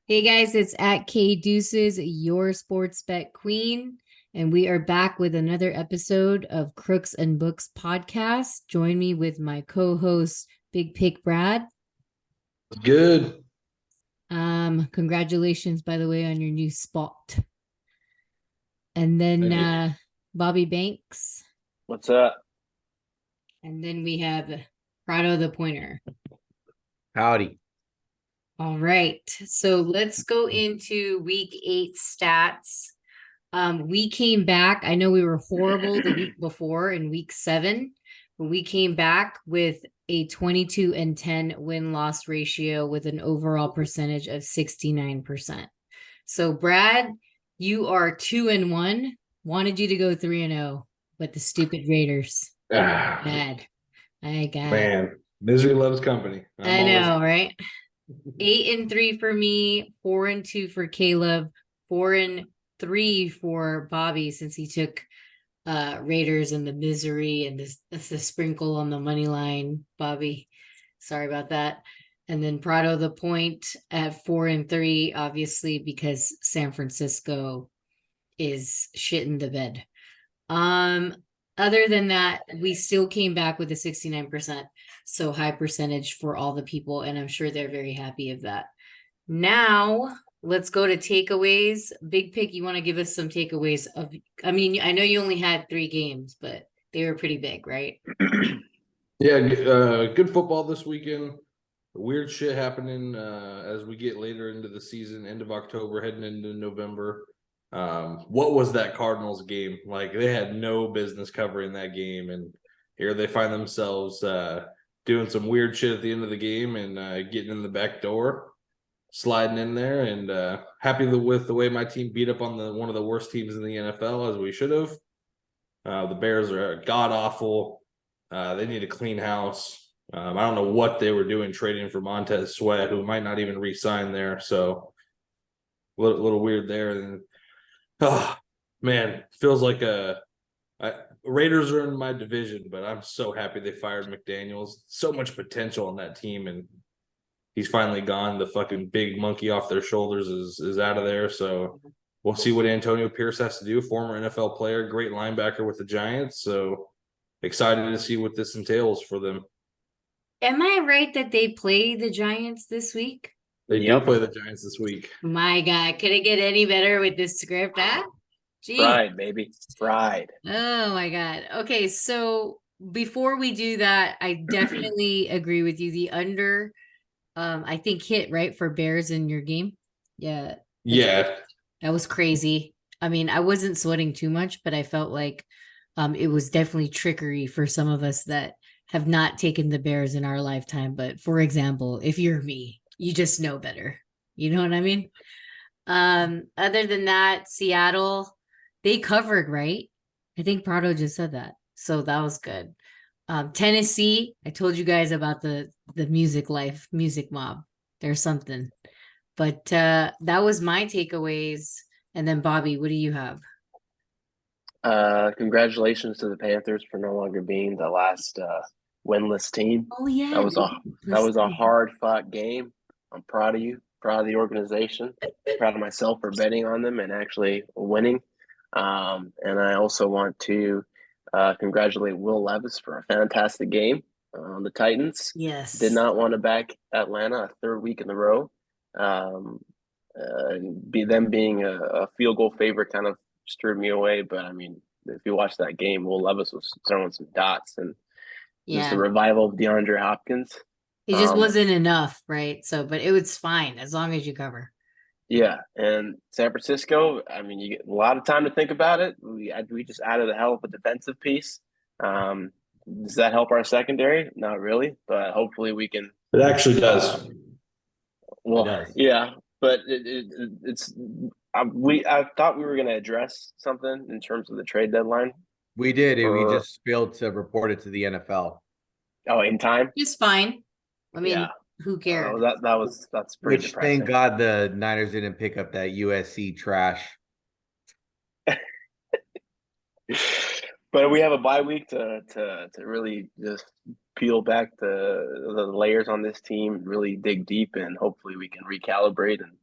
Hey guys, it's at K Deuces, your sports bet queen, and we are back with another episode of Crooks and Books podcast. Join me with my co-host Big Pick Brad. Good. Congratulations by the way on your new spot. And then Thank you. Bobby Banks, What's up? and then we have Prado the Pointer. Howdy. All right, so let's go into week 8 stats. We came back. I know we were horrible the week before in week 7, but we came back with a 22-10 win-loss ratio with an overall percentage of 69%. So Brad, you are 2-1. Wanted you to go 3-0, but the stupid Raiders. Bad. I got it. Man, misery loves company. I know, right? 8-3 for me, 4-2 for Caleb, 4-3 for Bobby since he took Raiders and the misery and the sprinkle on the money line. Bobby, sorry about that. And then Prado the point at 4-3, obviously because San Francisco is shit in the bed. Other than that, we still came back with a 69%. So high percentage for all the people, and I'm sure they're very happy of that. Now let's go to takeaways. Big Pick, you want to give us some takeaways of, I mean, I know you only had 3 games, but they were pretty big, right? Yeah, good football this weekend. Weird shit happening as we get later into the season, end of October, heading into November. What was that Cardinals game? Like, they had no business covering that game, and here they find themselves doing some weird shit at the end of the game and getting in the back door, sliding in there, and happy with the way my team beat up on one of the worst teams in the NFL, as we should have. The Bears are god awful. They need a clean house. I don't know what they were doing trading for Montez Sweat, who might not even re-sign there. So a little weird there. And man, feels like Raiders are in my division, but I'm so happy they fired McDaniels. So much potential on that team, and he's finally gone. The fucking big monkey off their shoulders is out of there. So we'll see what Antonio Pierce has to do. Former NFL player, great linebacker with the Giants. So excited to see what this entails for them. Am I right that they play the Giants this week? They do play the Giants this week. My God, could it get any better with this script? Gee. Fried, baby. Fried. Oh my God. Okay, so before we do that, I definitely agree with you. The under, I think hit right for Bears in your game. Yeah. Yeah. That was crazy. I mean, I wasn't sweating too much, but I felt like it was definitely trickery for some of us that have not taken the Bears in our lifetime. But for example, if you're me, you just know better. You know what I mean? Other than that, Seattle, they covered, right? I think Prado just said that. So that was good. Tennessee, I told you guys about the music mob. There's something. But that was my takeaways. And then Bobby, what do you have? Congratulations to the Panthers for no longer being the last winless team. Oh yeah, that was a hard fought game. I'm proud of you, proud of the organization, proud of myself for betting on them and actually winning. And I also want to congratulate Will Levis for a fantastic game on the Titans. Yes. Did not want to back Atlanta a third week in a row. Being a field goal favorite kind of screwed me away. But I mean, if you watch that game, Will Levis was throwing some dots and just the revival of DeAndre Hopkins. It just wasn't enough, right? So, but it was fine as long as you cover. Yeah, and San Francisco, I mean, you get a lot of time to think about it. We just added a hell of a defensive piece. Does that help our secondary? Not really, but hopefully we can. It actually does. Well, does. Yeah, but it's. I thought we were going to address something in terms of the trade deadline. We did. We just failed to report it to the NFL. Oh, in time? It's fine. I mean, who cares? That's pretty depressing. Thank God the Niners didn't pick up that USC trash. But we have a bye week to really just peel back the layers on this team, really dig deep, and hopefully we can recalibrate and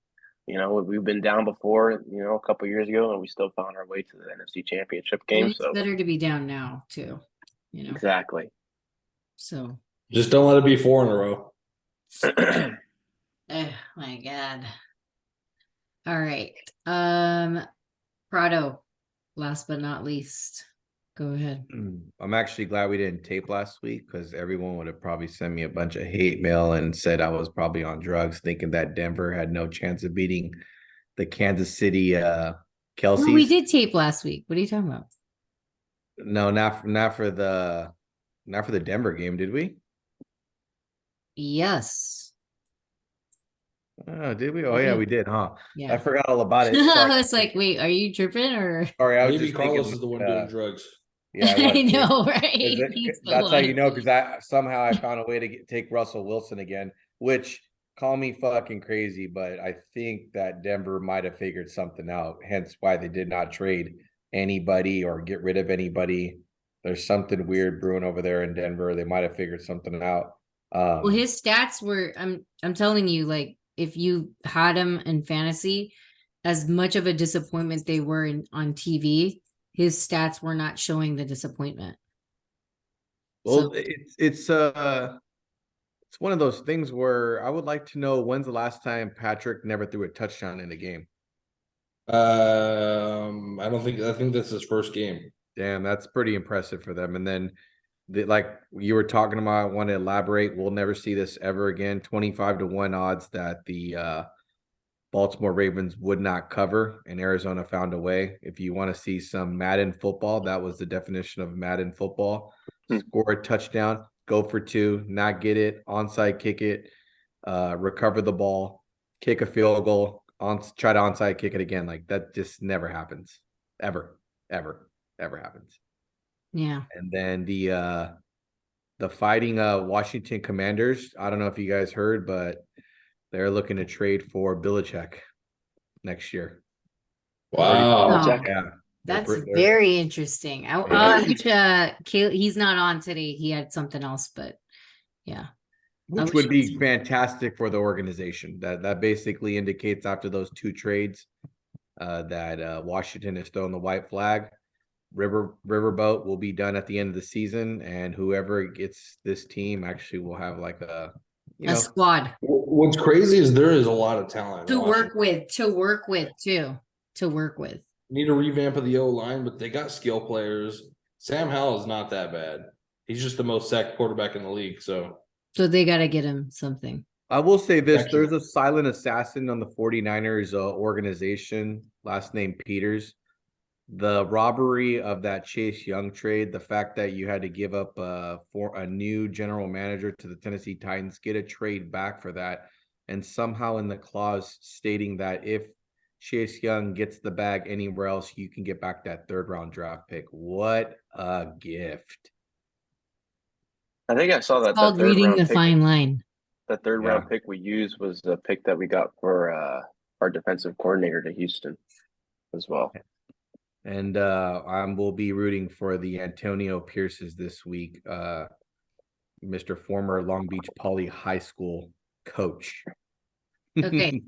we've been down before, a couple years ago, and we still found our way to the NFC Championship And game. it's So better to be down now too, exactly. So Just don't let it be 4 in a row. oh my God. All right. Prado, last but not least. Go ahead. I'm actually glad we didn't tape last week because everyone would have probably sent me a bunch of hate mail and said I was probably on drugs, thinking that Denver had no chance of beating the Kansas City Kelseys. No, we did tape last week. What are you talking about? No, not for the Denver game, did we? Yes. Oh, did we? Oh, yeah, we did, huh? Yeah. I forgot all about it. I Sorry. was like, wait, are you tripping or? Sorry, I was Maybe just Carlos thinking, is the one doing drugs. Yeah, I know, right? That's how you know, because I found a way to take Russell Wilson again, which call me fucking crazy, but I think that Denver might have figured something out. Hence why they did not trade anybody or get rid of anybody. There's something weird brewing over there in Denver. They might have figured something out. Well, his stats were, I'm telling you, like, if you had him in fantasy, as much of a disappointment they were on TV, his stats were not showing the disappointment. Well, it's one of those things where I would like to know when's the last time Patrick never threw a touchdown in a game. I think that's his first game. Damn, that's pretty impressive for them. And then like you were talking about, I want to elaborate. We'll never see this ever again. 25-1 odds that the Baltimore Ravens would not cover, and Arizona found a way. If you want to see some Madden football, that was the definition of Madden football. Score a touchdown, go for 2, not get it, onside kick it, recover the ball, kick a field goal, try to onside kick it again. Like that just never happens. Ever happens. Yeah. And then the fighting Washington Commanders, I don't know if you guys heard, but they're looking to trade for Belichick next year. Wow. Oh, Yeah. That's very interesting. He's not on today. He had something else, but yeah. Which would be fantastic for the organization. That basically indicates after those 2 trades that Washington is throwing the white flag. Riverboat will be done at the end of the season, and whoever gets this team actually will have like a squad. What's crazy is there is a lot of talent to work with too. Need a revamp of the O-line, but they got skill players. Sam Howell is not that bad. He's just the most sacked quarterback in the league. So they got to get him something. I will say this. There's a silent assassin on the 49ers organization, last name Peters. The robbery of that Chase Young trade, the fact that you had to give up for a new general manager to the Tennessee Titans, get a trade back for that, and somehow in the clause stating that if Chase Young gets the bag anywhere else, you can get back that 3rd round draft pick. What a gift. I think I saw that. It's called reading the fine line. The 3rd round pick we used was the pick that we got for our defensive coordinator to Houston as well. And we'll be rooting for the Antonio Pierces this week, Mr. former Long Beach Poly High School coach. Okay.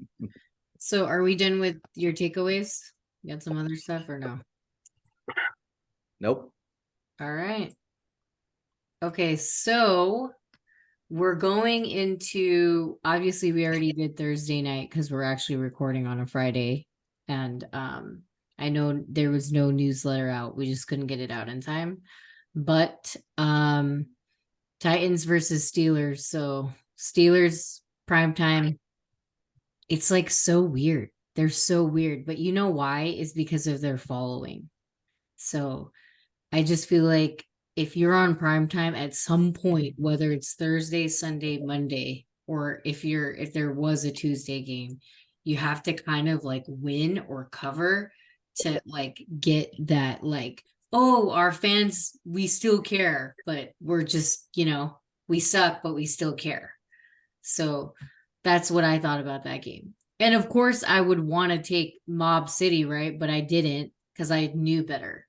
So are we done with your takeaways? You got some other stuff or no? Nope. All right. Okay, so we're going into, obviously we already did Thursday night because we're actually recording on a Friday. And I know there was no newsletter out. We just couldn't get it out in time. But Titans versus Steelers. So Steelers primetime. It's like so weird. They're so weird. But you know why? Is because of their following. So I just feel like if you're on primetime at some point, whether it's Thursday, Sunday, Monday, or if there was a Tuesday game, you have to kind of like win or cover to like get that like, oh, our fans, we still care, but we're just, we suck, but we still care. So that's what I thought about that game. And of course I would want to take Mob City, right? But I didn't because I knew better.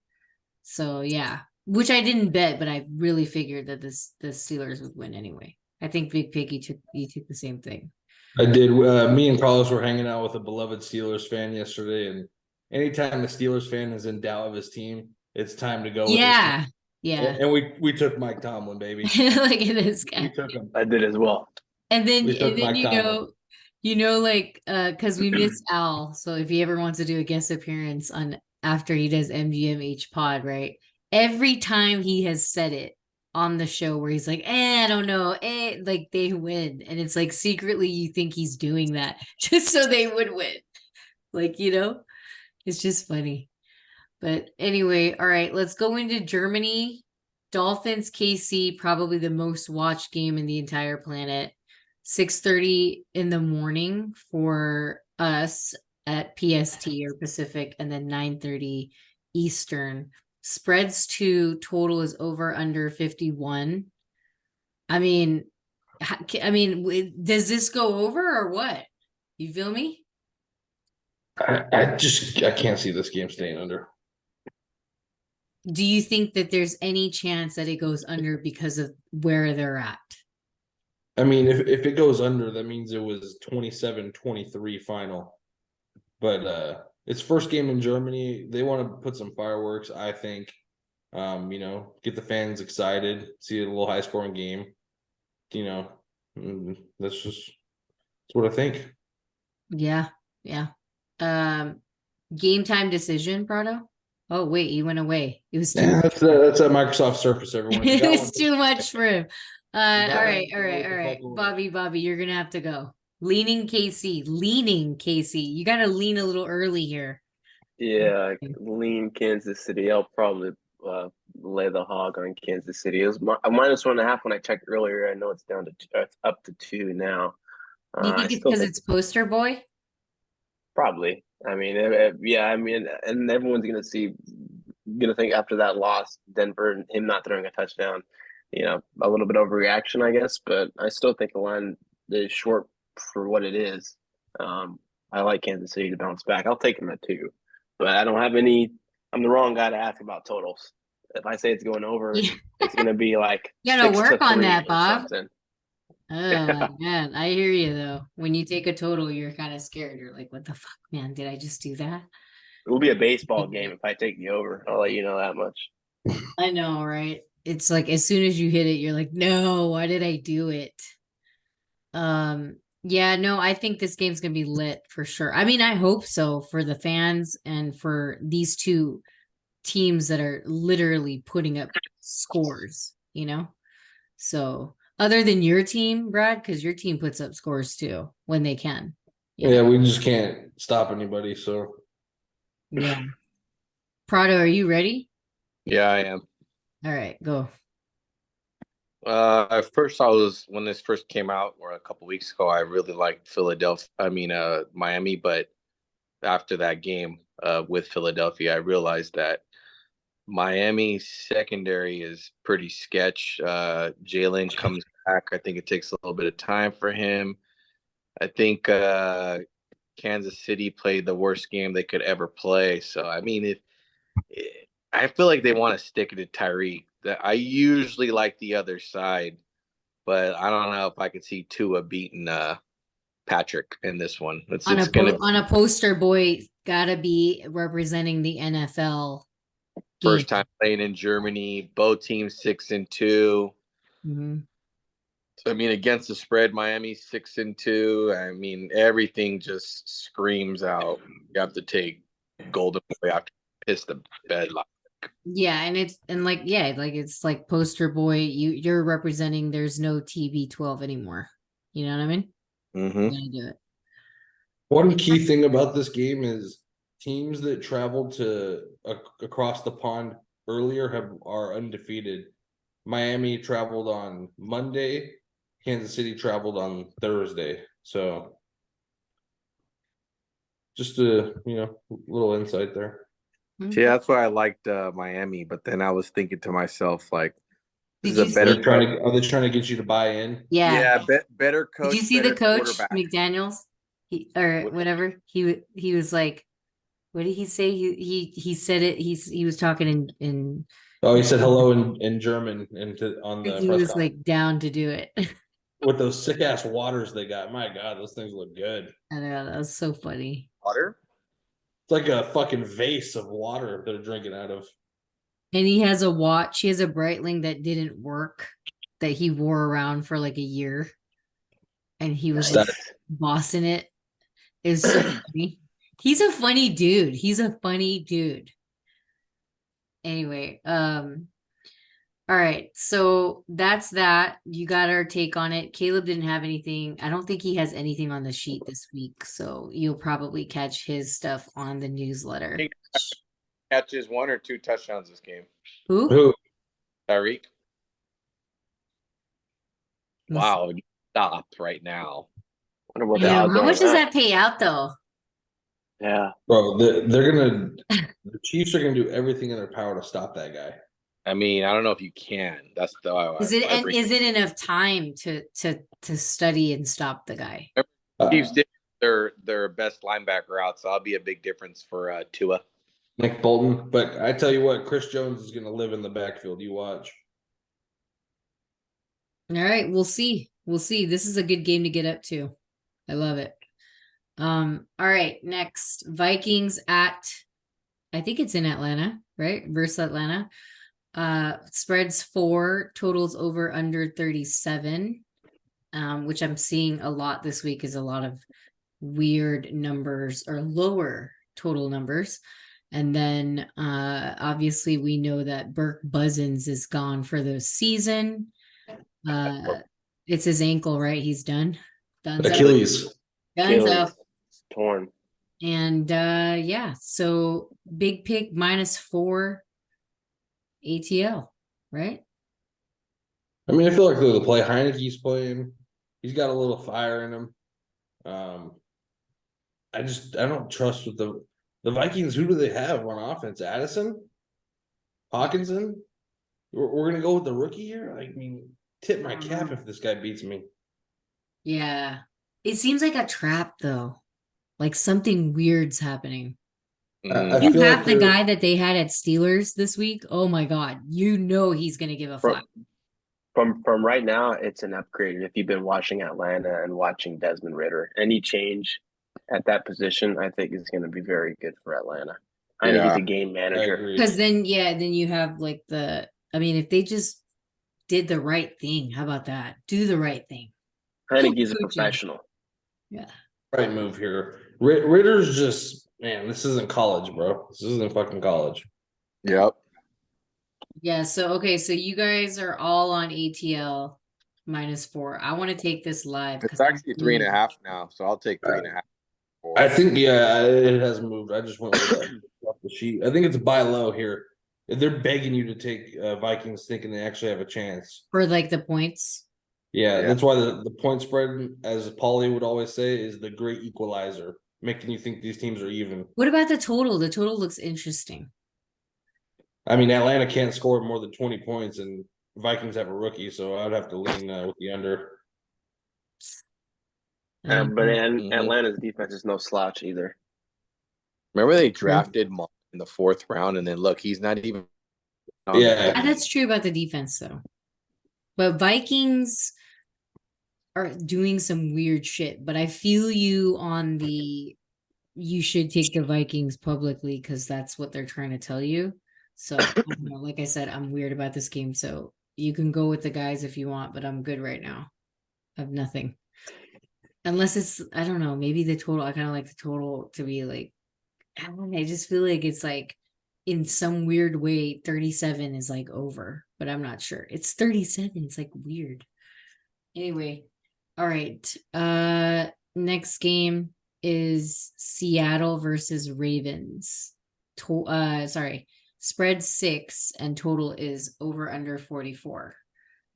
So yeah, which I didn't bet, but I really figured that the Steelers would win anyway. I think Big Pig, you took the same thing. I did. Me and Carlos were hanging out with a beloved Steelers fan yesterday, and anytime a Steelers fan is in doubt of his team, it's time to go with his team. Yeah. Yeah. And we took Mike Tomlin, baby. Look at this We guy. took him. I did as well. And then We took Mike Tomlin. like because we miss Al. So if he ever wants to do a guest appearance on after he does MGMH pod, right? Every time he has said it on the show where he's like, I don't know, like they win. And it's like secretly you think he's doing that just so they would win. Like, it's just funny. But anyway, all right, let's go into Germany. Dolphins, KC, probably the most watched game in the entire planet. 6:30 in the morning for us at PST or Pacific, and then 9:30 Eastern. Spreads to total is over under 51. I mean, does this go over or what? You feel me? I can't see this game staying under. Do you think that there's any chance that it goes under because of where they're at? I mean, if it goes under, that means it was 27-23 final. But it's first game in Germany. They want to put some fireworks, I think. Get the fans excited, see a little high scoring game. That's what I think. Yeah. Game time decision, Prado. Oh wait, you went away. It was too that's a Microsoft Surface, everyone. it was too much for him. All got right. one. Bobby, you're gonna have to go. Leaning KC. You gotta lean a little early here. Yeah, lean Kansas City. I'll probably lay the hog on Kansas City. It was -1.5 when I checked earlier. I know it's down to it's up to 2 now. You think it's because it's poster boy? Probably. I mean, and everyone's gonna think after that loss, Denver and him not throwing a touchdown, a little bit overreaction, I guess. But I still think the line is short for what it is. I like Kansas City to bounce back. I'll take them at 2, but I don't have any. I'm the wrong guy to ask about totals. If I say it's going over, it's gonna be like You gotta 6 to work on 3 that, or Bob. something. Oh my man, I hear you though. When you take a total, you're kind of scared. You're like, what the fuck, man? Did I just do that? It will be a baseball game if I take the over. I'll let you know that much. I know, right? It's like as soon as you hit it, you're like, no, why did I do it? Yeah, no, I think this game's gonna be lit for sure. I mean, I hope so for the fans and for these two teams that are literally putting up scores, So other than your team, Brad, because your team puts up scores too when they can. Yeah, we just can't stop anybody. So yeah. Prado, are you ready? Yeah, I am. All right, go. At first, when this first came out, or a couple weeks ago, I really liked Miami. But after that game with Philadelphia, I realized that Miami's secondary is pretty sketch. Jalen comes back. I think it takes a little bit of time for him. I think Kansas City played the worst game they could ever play. So, I mean, I feel like they want to stick it to Tyreek. I usually like the other side, but I don't know if I could see Tua beating Patrick in this one. On a poster boy, gotta be representing the NFL. First time playing in Germany, both teams 6-2. Mm-hmm. So, I mean, against the spread, Miami 6-2. I mean, everything just screams out. You have to take Golden Boy after piss the bed. Yeah, and it's like poster boy. You're representing. There's no TB12 anymore. You know what I mean? Mm-hmm. You gotta do it. one key thing about this game is teams that traveled to across the pond earlier are undefeated. Miami traveled on Monday. Kansas City traveled on Thursday. So just a little insight there. Okay. Yeah, that's why I liked Miami. But then I was thinking to myself, like, Are they trying to get you to buy in? Yeah. Better coach. Did you see the coach McDaniels? What? Whatever. He was like, what did he say? He said it. He was talking in. Oh, he said hello in German on the. He was like down to do it. with those sick ass waters they got. My God, those things look good. I know, that was so funny. Water? It's like a fucking vase of water they're drinking out of. And he has a watch. He has a Breitling that didn't work that he wore around for like a year. And he was like bossing it. It was so funny. He's a funny dude. He's a funny dude. Anyway, all right, so that's that. You got our take on it. Caleb didn't have anything. I don't think he has anything on the sheet this week, so you'll probably catch his stuff on the newsletter. Catches 1 or 2 touchdowns this game. Who? Tyreek. Let's- Wow, you stopped right now. Wonder what the Yeah, odds how are much on does that pay out though? Yeah. Bro, they're gonna the Chiefs are gonna do everything in their power to stop that guy. I mean, I don't know if you can. That's the Is it enough time to study and stop the guy? Chiefs did their best linebacker out, so that'll be a big difference for Tua. Nick Bolton, but I tell you what, Chris Jones is gonna live in the backfield. You watch. All right, we'll see. We'll see. This is a good game to get up to. I love it. All right, next Vikings at, I think it's in Atlanta, right? Versus Atlanta. Spreads 4, totals over under 37. Which I'm seeing a lot this week is a lot of weird numbers or lower total numbers. And then obviously we know that Burke Buzzins is gone for the season. It's his ankle, right? He's done. Achilles. Dunzo. Torn. And yeah, so big pick -4 ATL, right? I mean, I feel like the play Heineke's playing. He's got a little fire in him. I don't trust with the Vikings. Who do they have on offense? Addison, Hawkinson. We're gonna go with the rookie here. I mean, tip my cap if this guy beats me. Yeah, it seems like a trap though. Like something weird's happening. I You feel have like the guy that they had at Steelers this week. Oh my God, you know he's gonna give a flag. From right now, it's an upgrade. If you've been watching Atlanta and watching Desmond Ridder, any change at that position, I think is going to be very good for Atlanta. I think he's a game manager. Because then you have like I mean, if they just did the right thing, how about that? Do the right thing. I think he's a professional. Yeah. Right move here. Ritter's just, man, this isn't college, bro. This isn't fucking college. Yep. Yeah, so okay, so you guys are all on ATL -4. I want to take this live. It's actually 3.5 now, so I'll take 3.5. I think, yeah, it has moved. I just went with that off the sheet. I think it's buy low here. They're begging you to take Vikings, thinking they actually have a chance. For like the points. Yeah, that's why the point spread, as Paulie would always say, is the great equalizer, making you think these teams are even. What about the total? The total looks interesting. I mean, Atlanta can't score more than 20 points, and Vikings have a rookie, so I'd have to lean with the under. But Atlanta's defense is no slouch either. Remember they drafted Monk in the 4th round, and then look, he's not even. Yeah, that's true about the defense, though. But Vikings are doing some weird shit. But I feel you on you should take the Vikings publicly because that's what they're trying to tell you. So, like I said, I'm weird about this game. So you can go with the guys if you want, but I'm good right now. I have nothing. Unless it's, I don't know, maybe the total. I kind of like the total to be like, I just feel like it's like in some weird way, 37 is like over, but I'm not sure. It's 37. It's like weird. Anyway, all right. Next game is Seattle versus Ravens. Spread 6 and total is over under 44.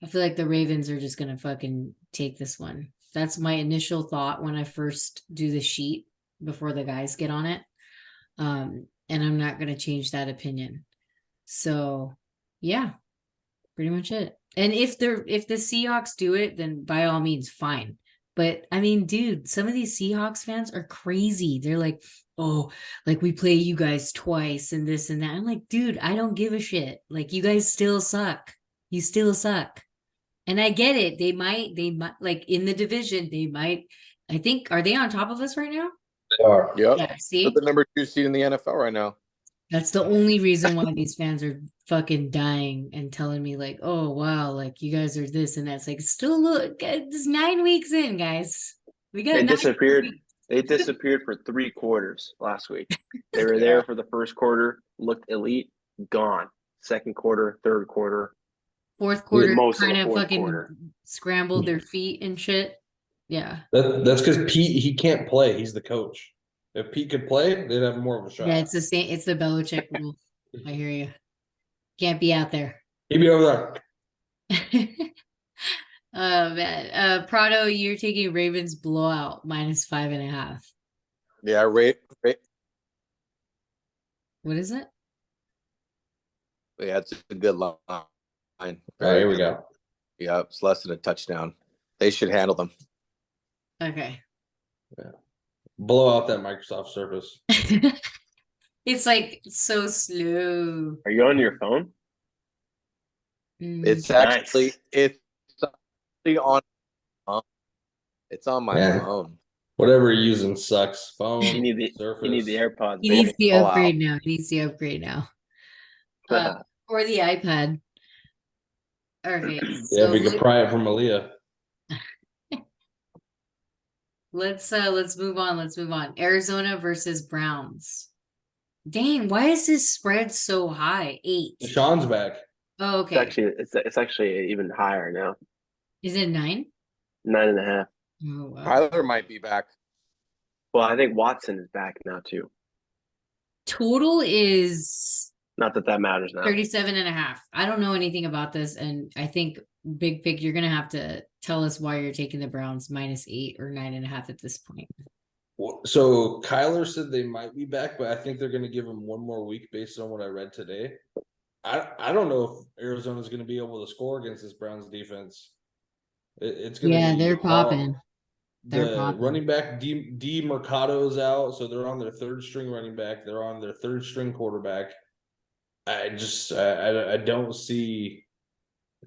I feel like the Ravens are just gonna fucking take this one. That's my initial thought when I first do the sheet before the guys get on it. And I'm not gonna change that opinion. So yeah, pretty much it. And if the Seahawks do it, then by all means, fine. But I mean, dude, some of these Seahawks fans are crazy. They're like, oh, like we play you guys twice and this and that. I'm like, dude, I don't give a shit. Like you guys still suck. You still suck. And I get it. They might like in the division, they might. I think, are they on top of us right now? They are. Yep. Yeah, They're see? the number 2 seed in the NFL right now. That's the only reason why these fans are fucking dying and telling me like, oh wow, like you guys are this and that's like still look, it's 9 weeks in, guys. We got They 9 disappeared. weeks. They disappeared for 3 quarters last week. They were Yeah. there for the first quarter, looked elite, gone. Second quarter, third quarter, Fourth quarter, most of kind the of fourth fucking quarter. scrambled their feet and shit. Yeah. That's because Pete, he can't play. He's the coach. If Pete could play, they'd have more of a shot. Yeah, it's the same. It's the Belichick rule. I hear you. Can't be out there. He'd be over there. Oh man. Prado, you're taking Ravens blowout -5.5. Yeah, What is it? yeah, it's a good line. All right, here we go. Yeah, it's less than a touchdown. They should handle them. Okay. Blow out that Microsoft Surface. It's like so slow. Are you on your phone? It's Nice. actually on. It's on my Yeah. phone. Whatever you're using sucks. Phone, You need the Surface. you need the AirPods. He needs the All upgrade out. now. He needs the upgrade now. Or the iPad. Okay. Yeah, So we could pry it from Aaliyah. let's move on. Let's move on. Arizona versus Browns. Dang, why is this spread so high? 8. Sean's back. Oh, It's okay. actually even higher now. Is it 9? 9.5. Oh wow. Tyler might be back. Well, I think Watson is back now too. Total is Not that matters now. 37.5. I don't know anything about this, and I think Big Pick, you're gonna have to tell us why you're taking the Browns -8 or 9.5 at this point. So Kyler said they might be back, but I think they're going to give him one more week based on what I read today. I don't know if Arizona's going to be able to score against this Browns defense. It's going to be They're hard. popping. The They're popping. running back D Mercado's out, so they're on their third string running back. They're on their third string quarterback. I don't see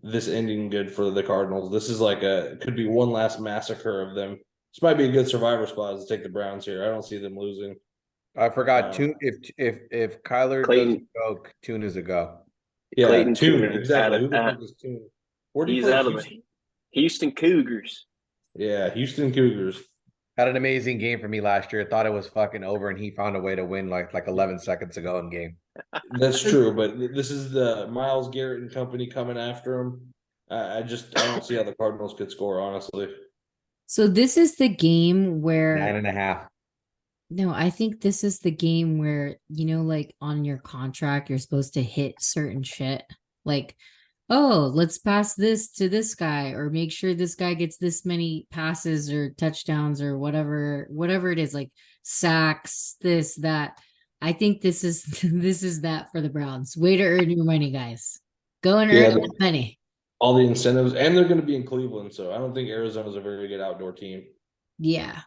this ending good for the Cardinals. This is like could be one last massacre of them. This might be a good survivor spot to take the Browns here. I don't see them losing. I forgot Tune. If Kyler Clayton- doesn't go, Tune is a go. Yeah, Clayton Tune, Tune exactly. out Who of- the fuck is Tune? Where do you He's play? out of Houston? the Houston Cougars. Yeah, Houston Cougars. Had an amazing game for me last year. Thought it was fucking over, and he found a way to win like 11 seconds ago in game. That's true, but this is the Myles Garrett and company coming after him. I don't see how the Cardinals could score, honestly. So this is the game where 9.5. no, I think this is the game where, like on your contract, you're supposed to hit certain shit. Like, oh, let's pass this to this guy, or make sure this guy gets this many passes or touchdowns or whatever it is, like sacks, this, that. I think this is this is that for the Browns. Way to earn your money, guys. Go and earn that money. All the incentives, and they're going to be in Cleveland, so I don't think Arizona's a very good outdoor team. Yeah.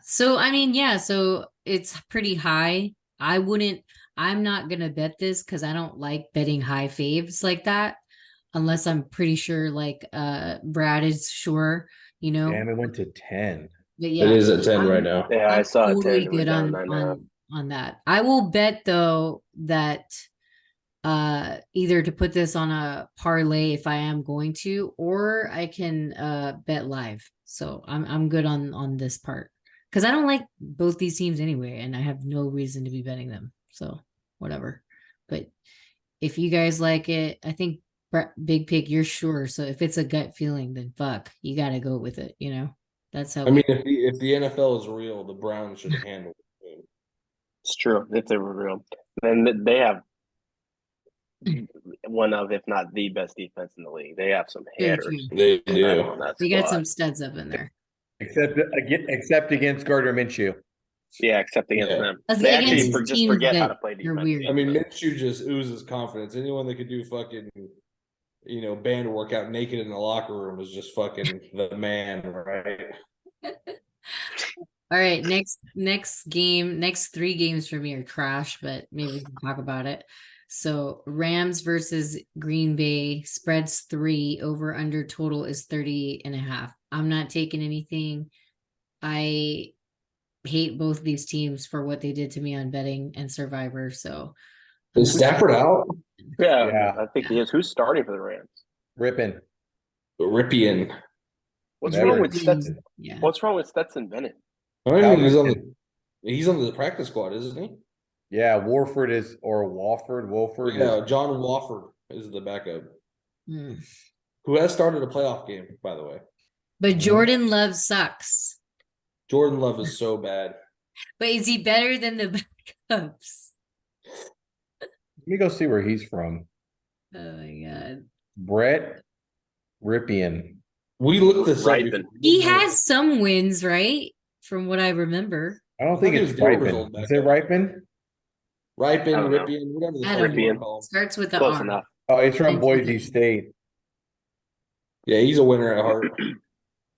So I mean, yeah, so it's pretty high. I'm not gonna bet this because I don't like betting high faves like that, unless I'm pretty sure like Brad is sure, Damn, it went to 10. But yeah, It is at 10 I'm- right now. Yeah, I I'm saw totally 10. It went good down 9.5. on that. I will bet though that either to put this on a parlay if I am going to, or I can bet live. So I'm good on this part because I don't like both these teams anyway, and I have no reason to be betting them. So whatever. But if you guys like it, I think Big Pig, you're sure. So if it's a gut feeling, then fuck, you got to go with it. That's how. I mean, if the NFL is real, the Browns should handle it. It's true. If they were real. And they have one of, if not the best defense in the league. They have some Very hitters. true. They on do. that They got squad. some studs up in there. Except against Gardner Minshew. Yeah, except against Yeah. them. As They against actually teams just forget how that to play are defense. weird. I mean, Minshew just oozes confidence. Anyone that could do fucking, band workout naked in the locker room is just fucking the man, right? All right, next game, next 3 games for me are trash, but maybe we can talk about it. So Rams versus Green Bay, spreads 3, over under total is 30.5. I'm not taking anything. I hate both these teams for what they did to me on betting and Survivor. So Is Stafford out? Yeah, Yeah. I think he is. Who's starting for the Rams? Ripping. Ripien. What's Never. wrong with Stetson? Yeah. What's wrong with Stetson Bennett? I don't think Calvin. he's on the practice squad, isn't he? Yeah, Wolford. Yeah, John Wofford is the backup, Hmm. who has started a playoff game, by the way. But Jordan Love sucks. Jordan Love is so bad. But is he better than the backups? Let me go see where he's from. Oh my god. Brett Ripien. We looked this up. Ripon. before. He has some wins, right? From what I remember. I don't I think thought he it's was Denver's Ripon. old Is it backup. Ripon? Ripon, I don't know. Ripien, whatever the I fuck don't you know. wanna call him. Starts with the Close R. enough. Oh, he's from Thanks, Boise man. State. Yeah, he's a winner at heart.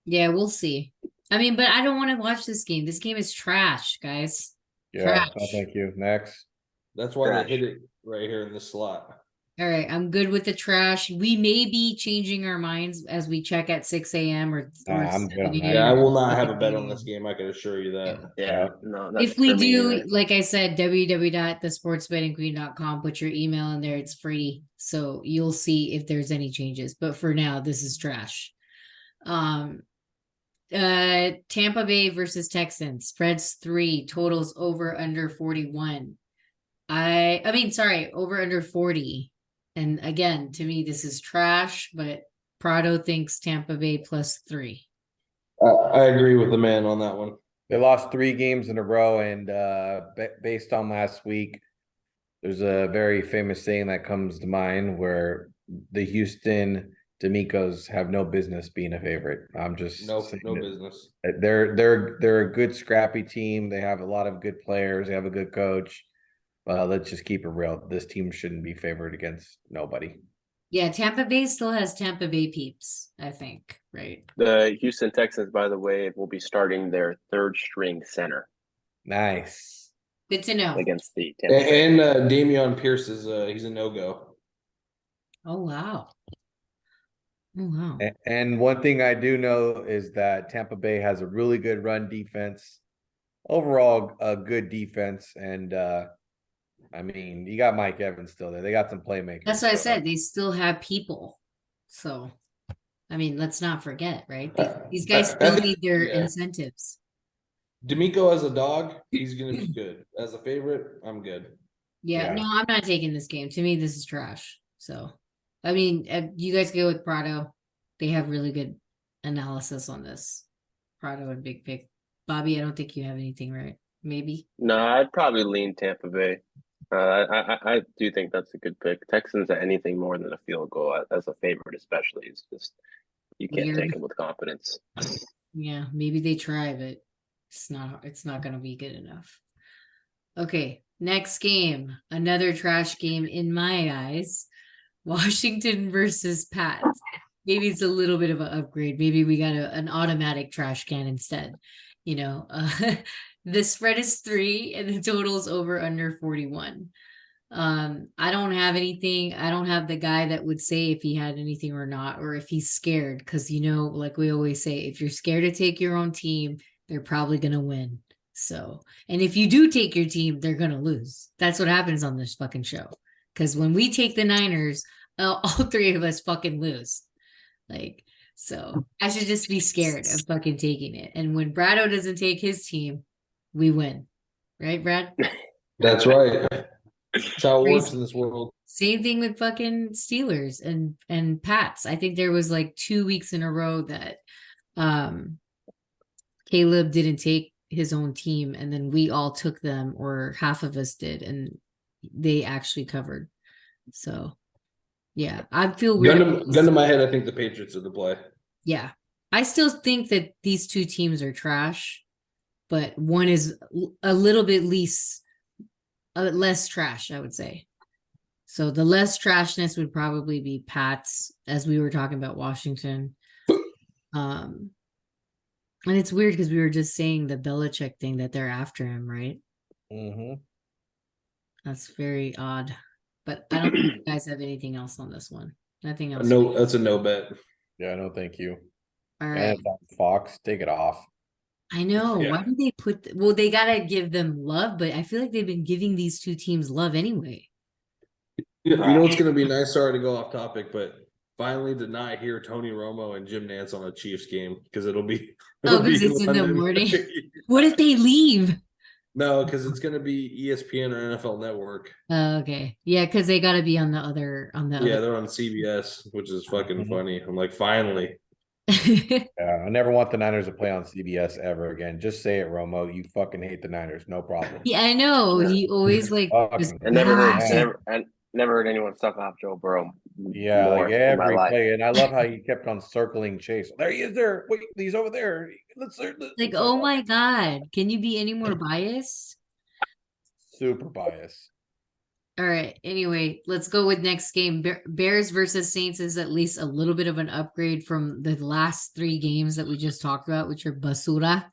Yeah, we'll see. I mean, but I don't want to watch this game. This game is trash, guys. Yeah, Trash. no, thank you. Next. That's why Trash. they hit it right here in the slot. All right, I'm good with the trash. We may be changing our minds as we check at 6 a.m. or I'm good on 7 that. a.m. Yeah, I will or not have a 8 bet on a.m. this game. I can assure you that. Yeah, no. That's If we for me do, either. like I said, www.thesportsbettingqueen.com, put your email in there. It's free. So you'll see if there's any changes. But for now, this is trash. Tampa Bay versus Texans, spreads 3, totals over under 41. I mean, sorry, over under 40. And again, to me, this is trash, but Prado thinks Tampa Bay +3. I agree with the man on that one. They lost 3 games in a row, and based on last week, there's a very famous saying that comes to mind where the Houston D'Amicos have no business being a favorite. I'm just No saying business. that they're a good scrappy team. They have a lot of good players. They have a good coach. Let's just keep it real. This team shouldn't be favored against nobody. Yeah, Tampa Bay still has Tampa Bay peeps, I think, right? The Houston Texans, by the way, will be starting their third string center Nice. Good to know. against the Tampa Bay. And Dameon Pierce is he's a no-go. Oh wow. Oh wow. And one thing I do know is that Tampa Bay has a really good run defense. Overall, a good defense. And I mean, you got Mike Evans still there. They got some playmakers. That's what I so- said. They still have people. So, I mean, let's not forget, right? These guys still need their incentives. D'Amico as a dog, he's gonna be good. As a favorite, I'm good. Yeah, Yeah. no, I'm not taking this game. To me, this is trash. So, I mean, you guys go with Prado. They have really good analysis on this. Prado and Big Pick. Bobby, I don't think you have anything, right? Maybe. No, I'd probably lean Tampa Bay. I do think that's a good pick. Texans at anything more than a field goal as a favorite, especially, is just you can't Weird. take them with confidence. Yeah, maybe they try, but it's not gonna be good enough. Okay, next game. Another trash game in my eyes. Washington versus Pats. Maybe it's a little bit of an upgrade. Maybe we got an automatic trash can instead. You know, the spread is 3 and the total's over under 41. I don't have anything. I don't have the guy that would say if he had anything or not, or if he's scared. Because, you know, like we always say, if you're scared to take your own team, they're probably going to win. So, and if you do take your team, they're going to lose. That's what happens on this fucking show. Because when we take the Niners, all 3 of us fucking lose. Like, so I should just be scared of fucking taking it. And when Brado doesn't take his team, we win. Right, Brad? That's right. That's how it works Crazy. in this world. Same thing with fucking Steelers and Pats. I think there was like 2 weeks in a row that Caleb didn't take his own team, and then we all took them, or half of us did, and they actually covered. So yeah, I feel weird. Gun to my head, I think the Patriots are the play. Yeah. I still think that these 2 teams are trash, but one is a little bit less trash, I would say. So the less trashness would probably be Pats, as we were talking about Washington. And it's weird because we were just saying the Belichick thing that they're after him, right? Mm-hmm. That's very odd. But I don't think you guys have anything else on this one. Nothing else. No, that's a no bet. Yeah, no, thank you. All And right. it's on Fox, take it off. I know. Yeah. Why do they put? Well, they gotta give them love, but I feel like they've been giving these two teams love anyway. You know what's going to be nice? Sorry to go off topic, but finally to not hear Tony Romo and Jim Nance on a Chiefs game because it'll be Because it's in the London. morning. What if they leave? No, because it's going to be ESPN or NFL Network. Okay, yeah, because they gotta be on the Yeah, they're on CBS, which is fucking funny. I'm like, finally. other. Yeah, I never want the Niners to play on CBS ever again. Just say it, Romo. You fucking hate the Niners. No problem. Yeah, I know. Yeah. He always like just Fucking I never heard, bashes. I never heard anyone suck off Joe Burrow. Yeah, more like in my every life. play. And I love how he kept on circling Chase. There he is there. Wait, he's over there. Let's Like, oh my God, can you be any more biased? super biased. All right. Anyway, let's go with next game. Bears versus Saints is at least a little bit of an upgrade from the last three games that we just talked about, which are basura.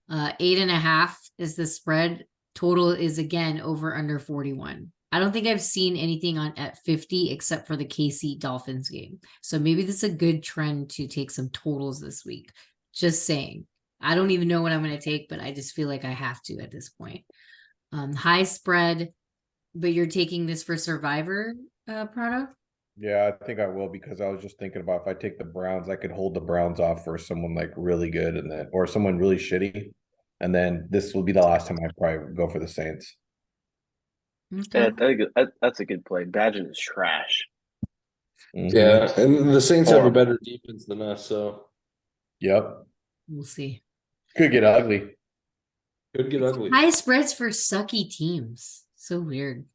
8.5 is the spread. Total is again over under 41. I don't think I've seen anything on at 50 except for the KC Dolphins game. So maybe this is a good trend to take some totals this week. Just saying. I don't even know what I'm going to take, but I just feel like I have to at this point. High spread, but you're taking this for Survivor, Prado? Yeah, I think I will because I was just thinking about if I take the Browns, I could hold the Browns off for someone like really good and then or someone really shitty. And then this will be the last time I probably go for the Saints. Okay. Yeah, that's a good play. Badgen is trash. Mhm. Yeah, and the Saints have a Horrible. better defense than us, so Yep. We'll see. Could get ugly. could get ugly. High spreads for sucky teams. So weird.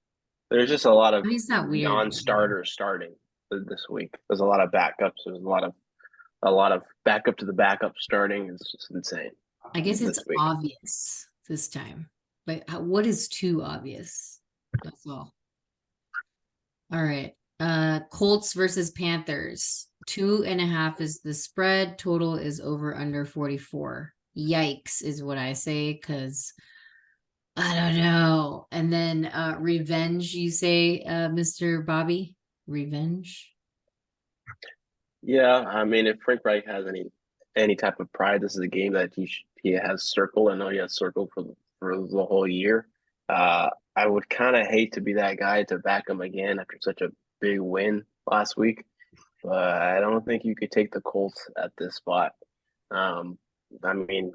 There's just a lot of I mean, it's not weird. non-starters starting this week. There's a lot of backups. There's a lot of backup to the backup starting. It's just insane. I guess this it's week. obvious this time. But what is too obvious? That's all. All right. Colts versus Panthers. 2.5 is the spread. Total is over under 44. Yikes is what I say because I don't know. And then revenge, you say, Mr. Bobby? Revenge? Yeah, I mean, if Frank Reich has any type of pride, this is a game that he has circled. I know he has circled for the whole year. I would kind of hate to be that guy to back him again after such a big win last week, but I don't think you could take the Colts at this spot. I mean,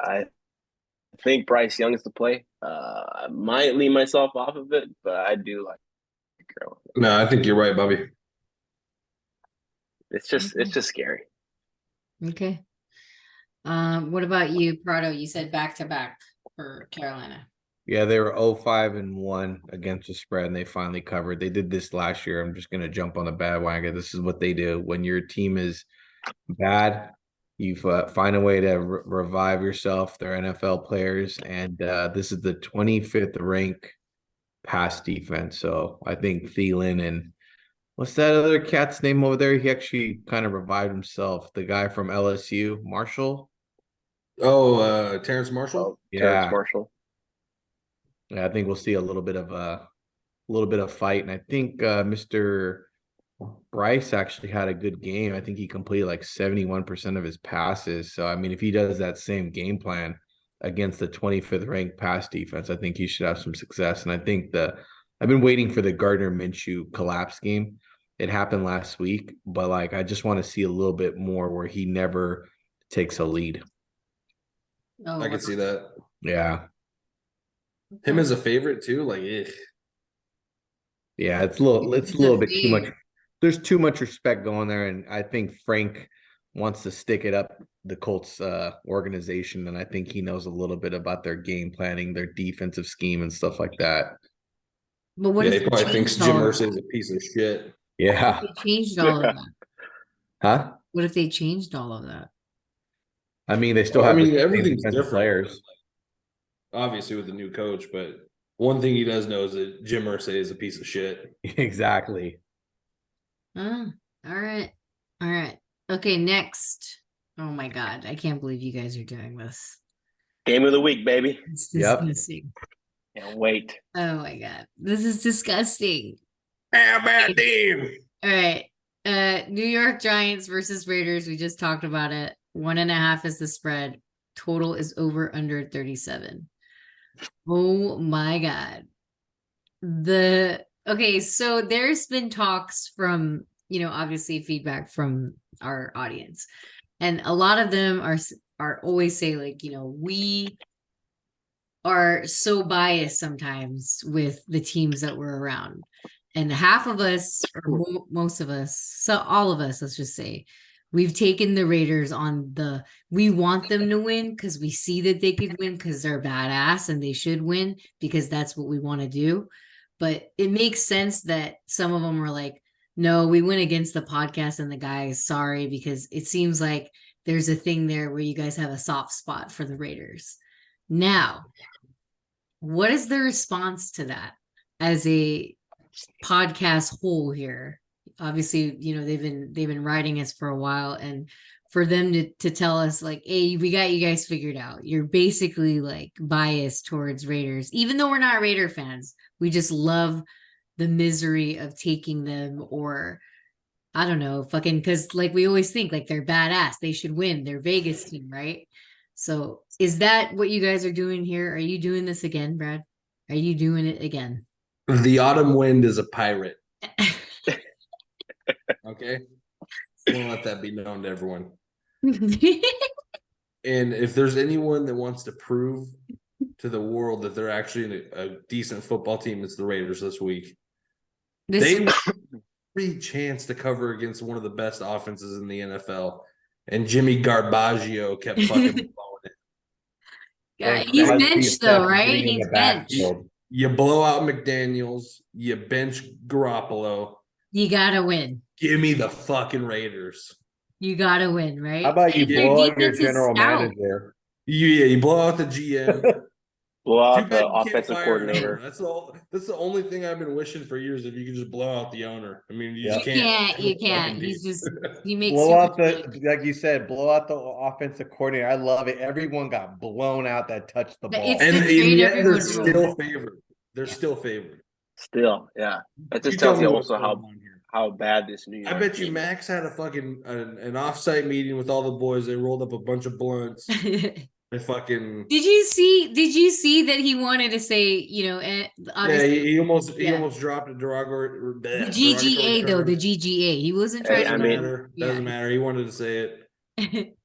I think Bryce Young is the play. I might lean myself off of it, but I do like Carolina. No, I think you're right, Bobby. It's just scary. Okay. What about you, Prado? You said back to back for Carolina. Yeah, they were 0-5-1 against the spread, and they finally covered. They did this last year. I'm just going to jump on the bandwagon. This is what they do. When your team is bad, you find a way to revive yourself. They're NFL players, and this is the 25th rank pass defense. So I think Thielen and what's that other cat's name over there? He actually kind of revived himself. The guy from LSU, Marshall. Oh, Terrence Marshall? Terrence Yeah. Marshall. Yeah, I think we'll see a little bit of fight, and I think Mr. Bryce actually had a good game. I think he completed like 71% of his passes. So I mean, if he does that same game plan against the 25th ranked pass defense, I think he should have some success. And I think I've been waiting for the Gardner Minshew collapse game. It happened last week, but like I just want to see a little bit more where he never takes a lead. Oh, I can see that. Yeah. Him as a favorite too, like Yeah, it's a little It's bit too much. fair. There's too much respect going there, and I think Frank wants to stick it up the Colts organization, and I think he knows a little bit about their game planning, their defensive scheme, and stuff like that. But what yeah, if he they probably thinks changed Jim all of Irsay is that? a piece of shit. Yeah. They changed all of that. Huh? What if they changed all of that? I mean, they still Well, I have the mean, same everything's defensive different. players. Obviously with the new coach, but one thing he does know is that Jim Irsay is a piece of shit. Exactly. Oh, all right. All right. Okay, next. Oh my God. I can't believe you guys are doing this. Game of the week, baby. It's Yep. disgusting. Can't wait. Oh my God. This is disgusting. bad team. All right. New York Giants versus Raiders. We just talked about it. 1.5 is the spread. Total is over under 37. Oh my God. Okay, so there's been talks from, obviously feedback from our audience. And a lot of them are always say like, we are so biased sometimes with the teams that we're around. And half of us, or most of us, so all of us, let's just say, we've taken the Raiders on we want them to win because we see that they could win because they're badass and they should win because that's what we want to do. But it makes sense that some of them were like, no, we went against the podcast and the guys, sorry, because it seems like there's a thing there where you guys have a soft spot for the Raiders. Now, what is the response to that as a podcast whole here? Obviously, they've been writing us for a while, and for them to tell us like, hey, we got you guys figured out. You're basically like biased towards Raiders, even though we're not Raider fans. We just love the misery of taking them, or I don't know, fucking, because like we always think like they're badass, they should win, they're Vegas team, right? So is that what you guys are doing here? Are you doing this again, Brad? Are you doing it again? The autumn wind is a pirate. Okay? I want to let that be known to everyone. And if there's anyone that wants to prove to the world that they're actually a decent football team, it's the Raiders this week. They had every chance to cover against one of the best offenses in the NFL. And Jimmy Garbaggio kept fucking blowing it. Yeah, he's benched though, right? He's benched. You blow out McDaniels, you bench Garoppolo. You gotta win. Give me the fucking Raiders. You gotta win, right? How about you blow out your general manager? You blow out the GM. Blow out the offensive coordinator. That's the only thing I've been wishing for years. If you could just blow out the owner. I mean, you can't. He makes blow out like you said, blow out the offensive coordinator. I love it. Everyone got blown out that touched the ball, and yet they're still favored. They're still favored. Still, yeah. That just tells you also how bad this New York. I bet you Max had a fucking an offsite meeting with all the boys. They rolled up a bunch of blunts. They fucking. Did you see that he wanted to say, he almost dropped a derogatory. The GGA though, the GGA. He wasn't trying to. Doesn't matter. He wanted to say it.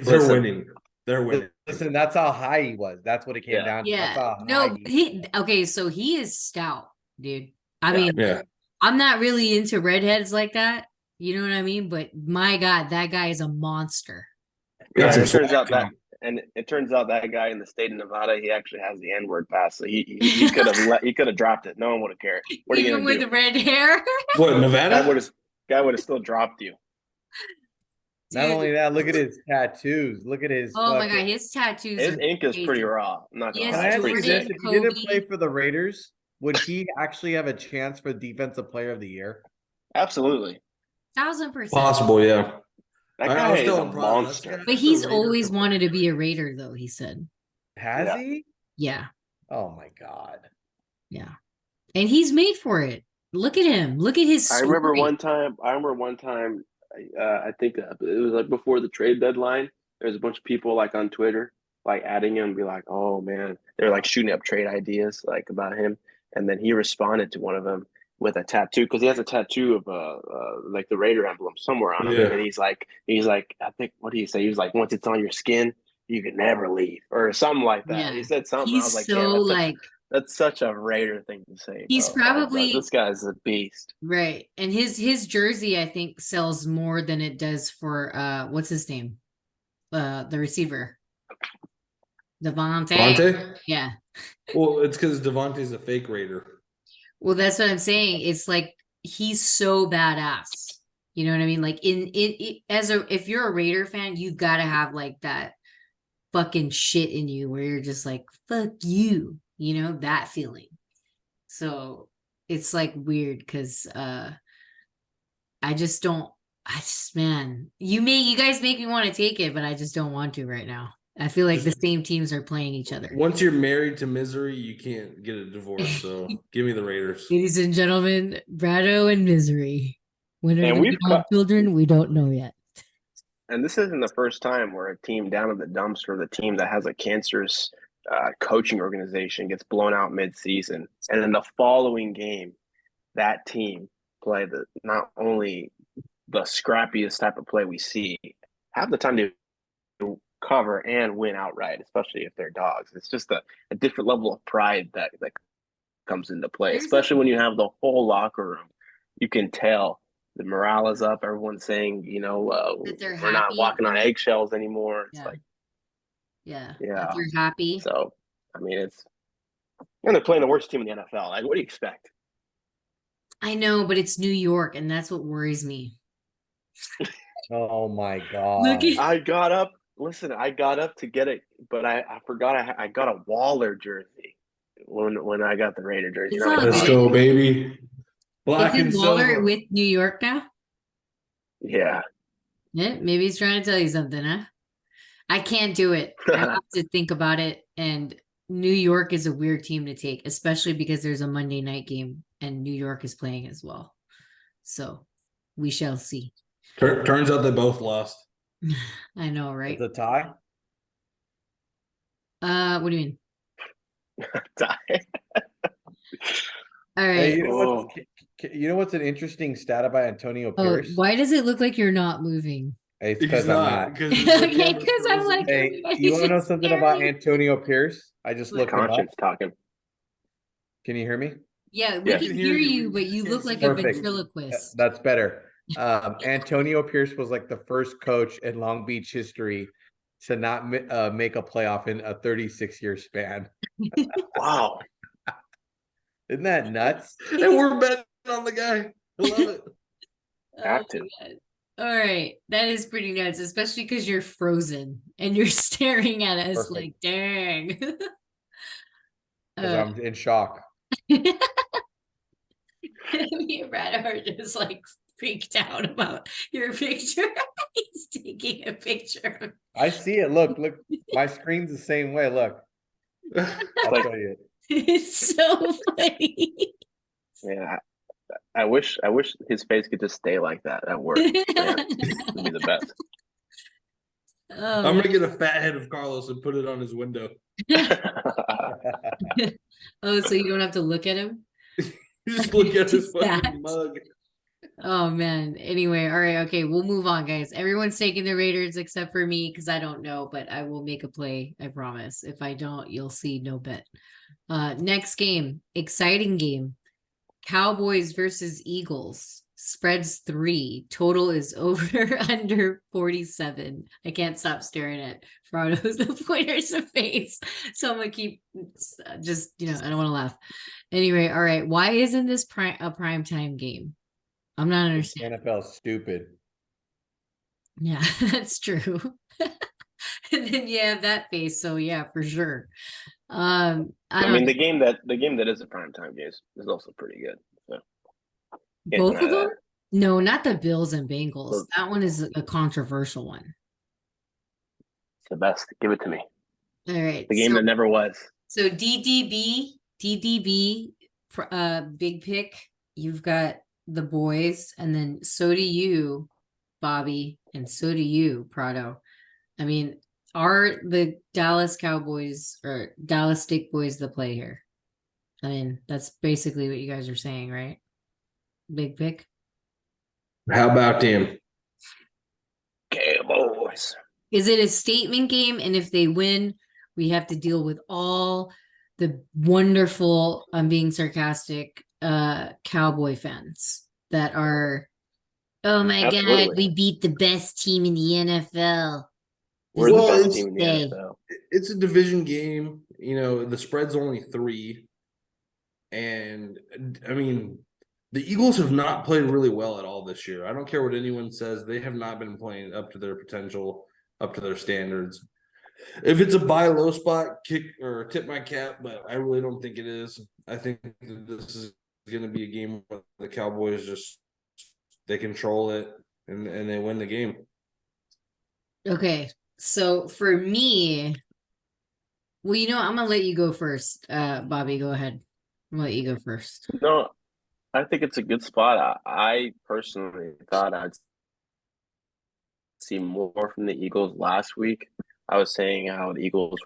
They're winning. They're winning. Listen, that's how high he was. That's what it came down to. Yeah. So he is stout, dude. I mean, I'm not really into redheads like that. You know what I mean? But my God, that guy is a monster. Yeah, it turns out that guy in the state of Nevada, he actually has the N-word pass. So he could have dropped it. No one would have cared. What are you Even with the red hair? What, Nevada? Guy would have still dropped you. Dude. Not only that, look at his tattoos. Look at his. Oh my God, his tattoos. His ink is pretty raw. I'm not gonna lie. If he didn't play for the Raiders, would he actually have a chance for Defensive Player of the Year? Absolutely. 1,000%. Possible, yeah. That guy is a monster. But he's always wanted to be a Raider, though, he said. Has he? Yeah. Oh my God. Yeah. And he's made for it. Look at him. Look at his story. I remember one time, I think it was like before the trade deadline, there's a bunch of people like on Twitter, like adding him and be like, oh man, they're like shooting up trade ideas like about him. And then he responded to one of them with a tattoo, because he has a tattoo of like the Raider emblem somewhere on him. And he's like, I think, what did he say? He was like, once it's on your skin, you can never leave, or something like that. Yeah. He said something. I was like, so that's such a Raider thing to say. He's probably this guy's a beast, right? And his jersey, I think, sells more than it does for what's his name, the receiver, Devontae. Yeah. Well, it's because Devontae's a fake Raider. Well, that's what I'm saying. It's like he's so badass. You know what I mean? Like if you're a Raider fan, you gotta have like that fucking shit in you where you're just like, fuck you. You know, that feeling. So it's like weird because man, you guys make me want to take it, but I just don't want to right now. I feel like the same teams are playing each other. Once you're married to misery, you can't get a divorce. So give me the Raiders. Ladies and gentlemen, Brado and Misery. When are And they we've going to have cut- children? We don't know yet. And this isn't the first time where a team down in the dumpster, the team that has a cancerous coaching organization, gets blown out mid-season, and then the following game, that team play not only the scrappiest type of play we see, half the time they cover and win outright, especially if they're dogs. It's just a different level of pride that comes into play, especially when you have the whole locker room. You can tell the morale is up. Everyone's saying, we're not walking on eggshells anymore. It's yeah, yeah, they're happy. So, I mean, and they're playing the worst team in the NFL. Like, what do you expect? I know, but it's New York, and that's what worries me. Oh my God. Look at I got up to get it, but I forgot I got a Waller jersey when I got the Raider jersey. It's all Let's good. go, baby. Black and Isn't Waller silver. with New York now? Yeah. Yeah, maybe he's trying to tell you something, huh? I can't do it. I have to think about it. And New York is a weird team to take, especially because there's a Monday night game and New York is playing as well. So we shall see. Turns out they both lost. I know, right? It's a tie. What do you mean? All Hey, right. you know what's an interesting stat about Antonio Oh, Pierce? why does it look like you're not moving? It's He's because I'm not. Because the Okay, camera's because I'm frozen. like, Hey, everybody's you want to know just something about staring. Antonio Pierce? I just looked him up. Conscience talking. Can you hear me? Yeah, we Yeah. can hear you, but you look like a Perfect. ventriloquist. That's better. Antonio Pierce was like the first coach in Long Beach history to not make a playoff in a 36-year span. Wow. Isn't that nuts? And we're betting on the guy. I love it. Have to. God. All right. That is pretty nuts, especially because you're frozen and you're staring at us Perfect. like, dang. Because I'm in shock. Me and Brad are just like freaked out about your picture. He's taking a picture. I see it. Look. My screen's the same way. Look. I'll Like- show you. It's so funny. Yeah. I wish his face could just stay like that at work. Man, it'd be the best. Oh, I'm gonna get a fat head of Carlos and put it on his window. oh, so you don't have to look at him? Just look at his Just that. fucking mug. Oh man. Anyway, all right, okay, we'll move on, guys. Everyone's taking the Raiders except for me because I don't know, but I will make a play, I promise. If I don't, you'll see no bet. Next game, exciting game. Cowboys versus Eagles. Spreads 3. Total is over under 47. I can't stop staring at Frodo's the pointers of face. So I'm gonna keep just, I don't want to laugh. Anyway, all right. Why isn't this a prime time game? I'm not understanding. NFL's stupid. Yeah, that's true. And then you have that face, so yeah, for sure. I mean, the game that is a primetime game is also pretty good. So both of them? No, not the Bills and Bengals. That one is a controversial one. It's the best. Give it to me. All right. The game that never was. So DDB, big pick. You've got the boys, and then so do you, Bobby, and so do you, Prado. I mean, are the Dallas Cowboys or Dallas Stick Boys the play here? I mean, that's basically what you guys are saying, right? Big pick. How about them? Cowboys. Is it a statement game? And if they win, we have to deal with all the wonderful, I'm being sarcastic, Cowboy fans that are, oh my Absolutely. God, we beat the best team in the NFL. We're Well, the best team in the NFL. It's a division game. The spread's only 3. And I mean, the Eagles have not played really well at all this year. I don't care what anyone says. They have not been playing up to their potential, up to their standards. If it's a buy low spot, kick or tip my cap, but I really don't think it is. I think that this is going to be a game where the Cowboys they control it and they win the game. Okay. So for me, well, I'm gonna let you go first. Bobby, go ahead. I'm gonna let you go first. No, I think it's a good spot. I personally thought I'd see more from the Eagles last week. I was saying how the Eagles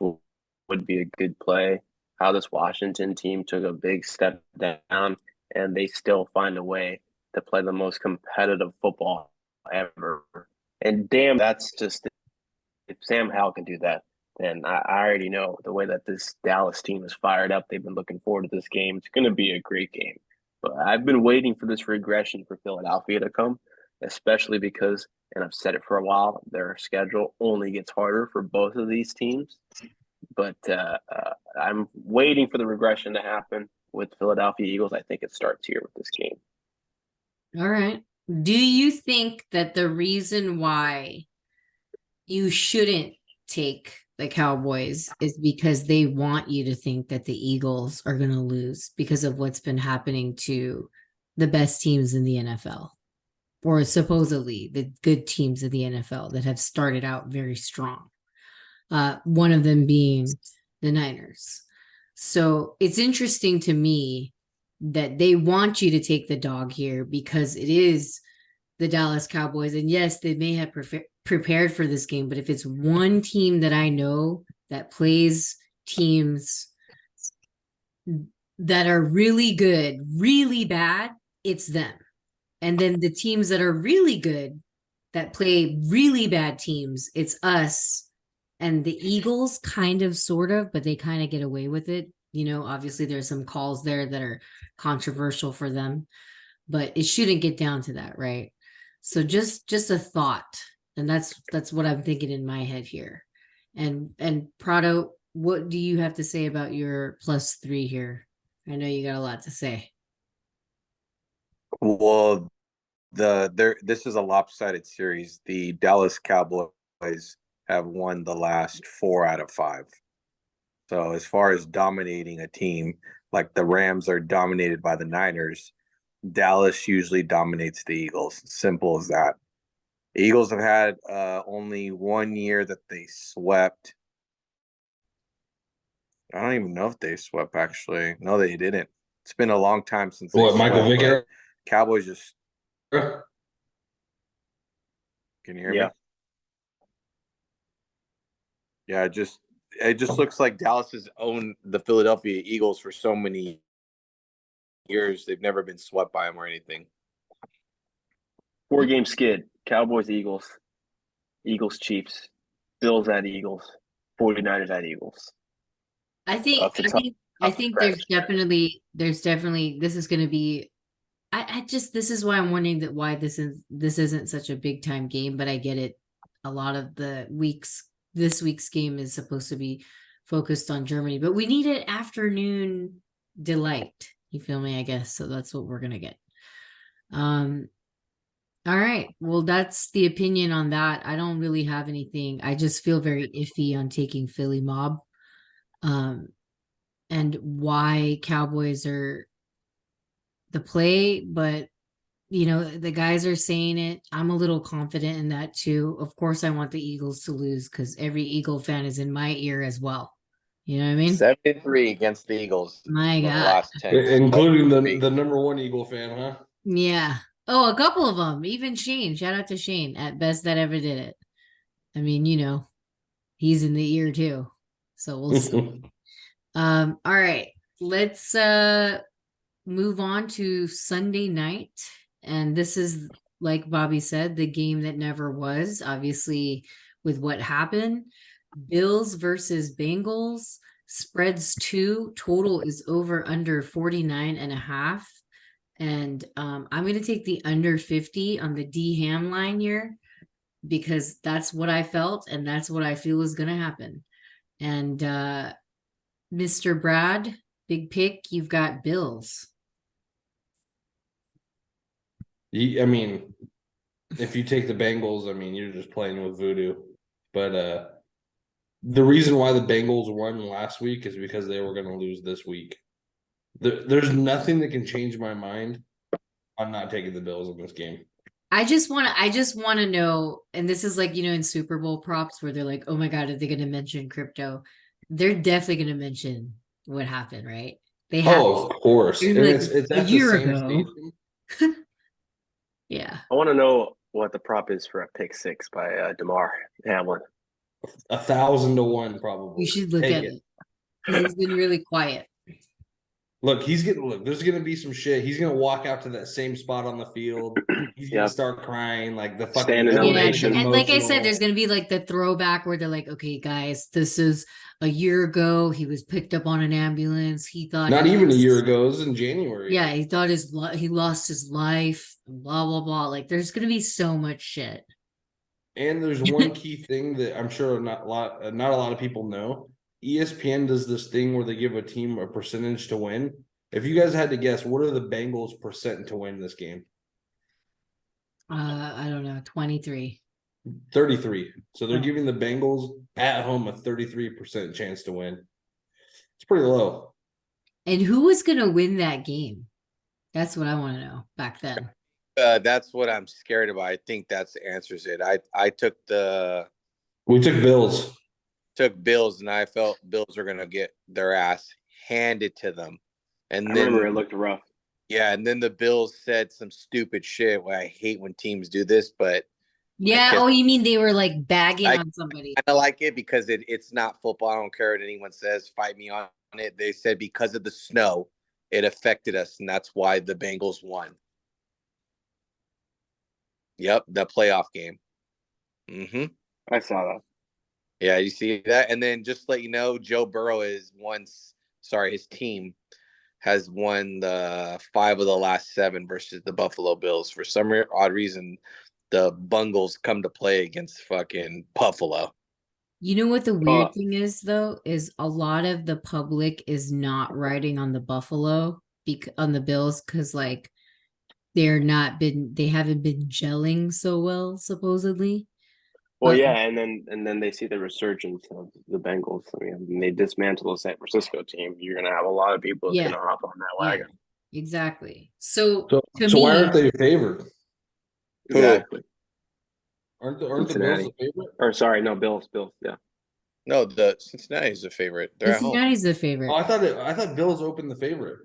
would be a good play, how this Washington team took a big step down, and they still find a way to play the most competitive football ever. And damn, that's just if Sam Howell can do that, then I already know the way that this Dallas team is fired up. They've been looking forward to this game. It's going to be a great game. But I've been waiting for this regression for Philadelphia to come, especially because, and I've said it for a while, their schedule only gets harder for both of these teams. But I'm waiting for the regression to happen with Philadelphia Eagles. I think it starts here with this game. All right. Do you think that the reason why you shouldn't take the Cowboys is because they want you to think that the Eagles are going to lose because of what's been happening to the best teams in the NFL, or supposedly the good teams of the NFL that have started out very strong? One of them being the Niners. So it's interesting to me that they want you to take the dog here because it is the Dallas Cowboys. And yes, they may have prepared for this game, but if it's one team that I know that plays teams that are really good, really bad, it's them. And then the teams that are really good that play really bad teams, it's us and the Eagles, kind of, sort of, but they kind of get away with it. Obviously there's some calls there that are controversial for them, but it shouldn't get down to that, right? So just a thought. And that's what I'm thinking in my head here. And Prado, what do you have to say about your +3 here? I know you got a lot to say. Well, this is a lopsided series. The Dallas Cowboys have won the last 4 out of 5. So as far as dominating a team, like the Rams are dominated by the Niners, Dallas usually dominates the Eagles. Simple as that. The Eagles have had only 1 year that they swept. I don't even know if they swept, actually. No, they didn't. It's been a long time since they Michael swept, Vick? Cowboys just... Can you hear me? Yeah, it just looks like Dallas has owned the Philadelphia Eagles for so many years. They've never been swept by them or anything. 4-game skid. Cowboys, Eagles, Eagles, Chiefs, Bills at Eagles, 49ers at Eagles. I think there's definitely this is going to be. I just, this is why I'm wondering why this isn't such a big time game, but I get it. A lot of this week's game is supposed to be focused on Germany, but we need an afternoon delight. You feel me? I guess so. That's what we're gonna get. All right. Well, that's the opinion on that. I don't really have anything. I just feel very iffy on taking Philly Mob. And why Cowboys are the play, but the guys are saying it. I'm a little confident in that too. Of course, I want the Eagles to lose because every Eagle fan is in my ear as well. You know what I mean? 73 against the Eagles. My God. The last 10. Including the number 1 Eagle fan, huh? Yeah. Oh, a couple of them. Even Shane. Shout out to Shane, at best that ever did it. I mean, he's in the ear too. So we'll see. All right. Let's move on to Sunday night. And this is, like Bobby said, the game that never was, obviously, with what happened. Bills versus Bengals. Spreads 2. Total is over under 49.5. And I'm going to take the under 50 on the D Ham line here because that's what I felt and that's what I feel is going to happen. And Mr. Brad, big pick, you've got Bills. I mean, if you take the Bengals, I mean, you're just playing with voodoo. But the reason why the Bengals won last week is because they were going to lose this week. There's nothing that can change my mind on not taking the Bills in this game. I just want to know, and this is like, in Super Bowl props where they're like, oh my God, are they going to mention crypto? They're definitely going to mention what happened, right? They have, Oh, of course. they're And gonna be it's like, a at the year same ago. station. Yeah. I want to know what the prop is for a pick six by DeMar Hamlin. 1,000 to 1, probably. You should look Take at it. it because he's been really quiet. Look, there's gonna be some shit. He's gonna walk out to that same spot on the field. He's gonna Yep. start crying, like the fucking Standing Yeah, everyone's gonna ovation. get and like I said, emotional. there's gonna be like the throwback where they're like, "Okay, guys, this is a year ago. He was picked up on an ambulance. He thought Not even a year ago. It was in January. Yeah, he thought he lost his life. Blah blah blah. Like, there's gonna be so much shit. And there's one key thing that I'm sure not a lot of people know. ESPN does this thing where they give a team a percentage to win. If you guys had to guess, what are the Bengals' percent to win this game? I don't know, 23. 33. So they're Oh. giving the Bengals at home a 33% chance to win. It's pretty low. And who was gonna win that game? That's what I want to know back then. That's what I'm scared about. I think that's answers it. I took We took Bills. Bills, and I felt Bills were gonna get their ass handed to them. And I then remember it looked rough. yeah, and then the Bills said some stupid shit. Well, I hate when teams do this, but Yeah. can't- Oh, you mean they were like bagging I- on somebody? I like it because it's not football. I don't care what anyone says. Fight me on it. They said because of the snow, it affected us, and that's why the Bengals won. Yep, the playoff game. Mm-hmm. I saw that. Yeah, you see that? And then just to let you know, Joe Burrow his team has won the 5 of the last 7 versus the Buffalo Bills. For some odd reason, the Bungles come to play against fucking Buffalo. You know what the weird thing is, though, is a lot of the public is not riding on the on the Bills because like they haven't been gelling so well, supposedly. Well, But yeah, and then they see the resurgence of the Bengals. I mean, when they dismantle the San Francisco team, you're gonna have a lot of people that's Yeah. gonna hop on that yeah, wagon. exactly. So to So me, why aren't they favored? Exactly. Aren't the Bills Cincinnati. the favorite? Or sorry, no, Bills. Yeah. No, the Cincinnati's the favorite. They're at home. Cincinnati's the favorite. Oh, I thought Bills opened the favorite.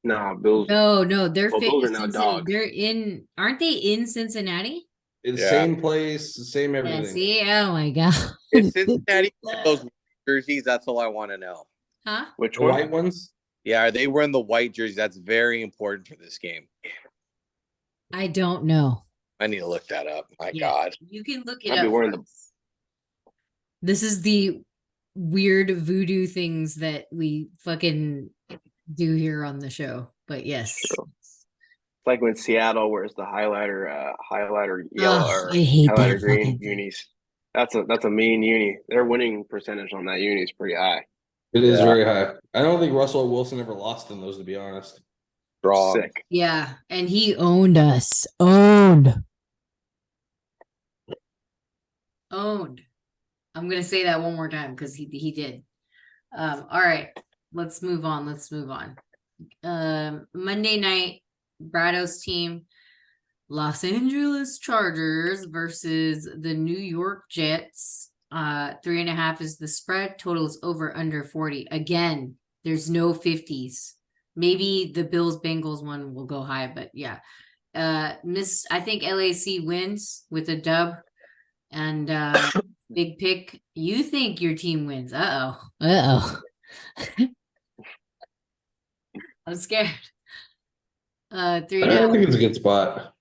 No, Bills. No, they're Well, Bills are now dogs. They're in. Aren't they in Cincinnati? It's Yeah. same place, same Yeah. everything. See, oh my god. Is Cincinnati those jerseys? That's all I want to know. Huh? Which The one? white ones? Yeah, are they wearing the white jerseys? That's very important for this game. I don't know. I need to look that up. My Yeah. God. You can look it I'd be up. wearing For us. This is the weird voodoo things that we fucking do here on the show. But yes. True. It's like when Seattle wears the highlighter yellow or I hate highlighter that green fucking thing. unis. That's a mean uni. Their winning percentage on that uni is pretty high. It is Yeah. very high. I don't think Russell Wilson ever lost in those, to be honest. Strong. Sick. Yeah, and he owned us. Owned. I'm gonna say that one more time because he did. All right, let's move on. Monday night, Brado's team, Los Angeles Chargers versus the New York Jets. 3.5 is the spread. Total is over under 40. Again, there's no 50s. Maybe the Bills Bengals one will go high, but yeah. I think LAC wins with a dub. And big pick. You think your team wins. Uh-oh. I'm scared. 3.5. I think it's a good spot.